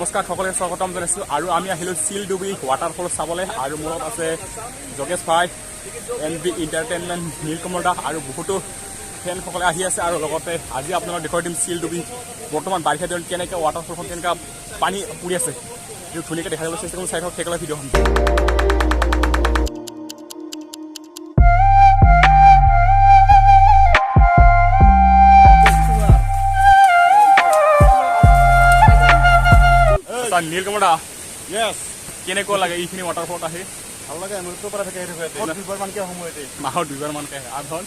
নমস্কাৰ সকলোকে স্বাগতম জনাইছোঁ আৰু আমি আহিলোঁ চিলডুবি ৱাটাৰফল চাবলৈ আৰু মূৰত আছে যোগেশ ভাই NB এণ্টাৰটেইনমেণ্ট নীলকমল দাস আৰু বহুতো ফেনসকলে আহি আছে আৰু লগতে আজি আপোনালোকক দেখুৱাই দিম চিলডুবি বৰ্তমান বাৰিষা দিনত কেনেকৈ ৱাটাৰফলখন কেনেকৈ পানী পৰি আছে এইটো ধুনীয়াকৈ দেখাবলৈ চেষ্টা কৰিম চাই থাকক সেইকাৰণে ভিডিঅ'খন নীলকমল দা কেনেকুৱা লাগে এইখিনি ৱাটাৰফলত আহি ভাল লাগে মৃত্যুৰ পৰা থাকে দুবাৰমানকৈ সময়তে মাহত দুবাৰমানকৈ আহে আৰু ধৰ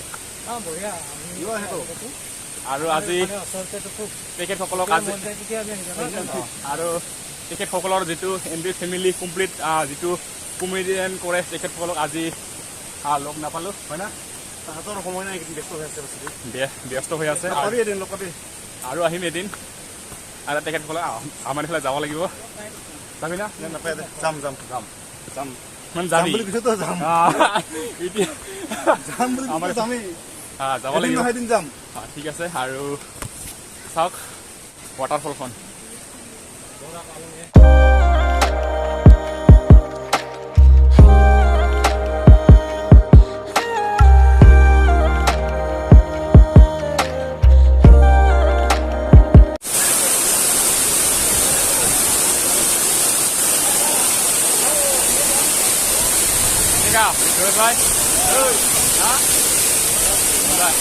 আৰু আজি তেখেতসকলক আৰু তেখেতসকলৰ যিটো NB ফেমিলি কমপ্লিট যিটো কমেডিয়ান কৰে তেখেতসকলক আজি লগ নাপালোঁ হয় না তাহাঁতৰ সময় নাই ব্যস্ত হৈ আছে ব্যস্ত হৈ আছে আৰু আহিম এদিন আৰু তেখেতসকলে আমাৰ এইফালে যাব লাগিব যাবি না নাপায় যাম যাম যাম যাম মানে যাম বুলি পিছতো যাম এতিয়া যাম বুলি আমাৰ যামেই যাব লাগিব এদিন যাম ঠিক আছে আৰু চাওক ৱাটাৰফলখন Good, right? Good. Huh? Right.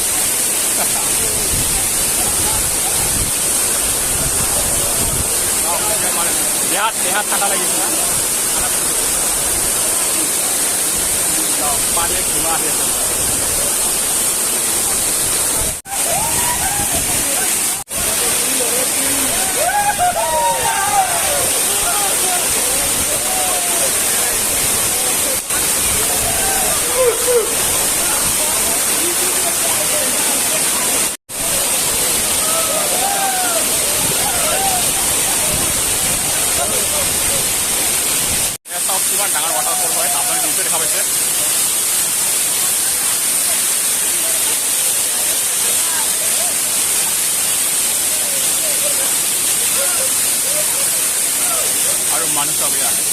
Lihat kata lagi sana. Panik cuma dia. কিমান ডাঙৰ ৱাটাৰফল হয় আপুনি নিশ্চয় দেখা পাইছে আৰু মানুহ চবেই আহে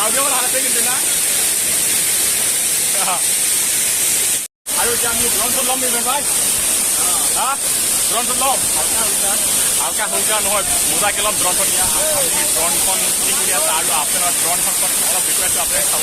Audio lah ada gitu na. Ayo jangan ni drone lom ni bhai. Ha? Drone lom. Alka hujan hoy. Muda kelom drone kon dia. Apni drone kon ঠিক dia aru apnar drone kon অলপ দেখুৱাই তো আপুনি চাব।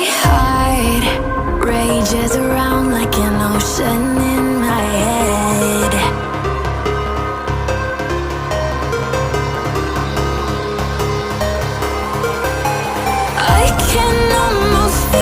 heart rages around like an ocean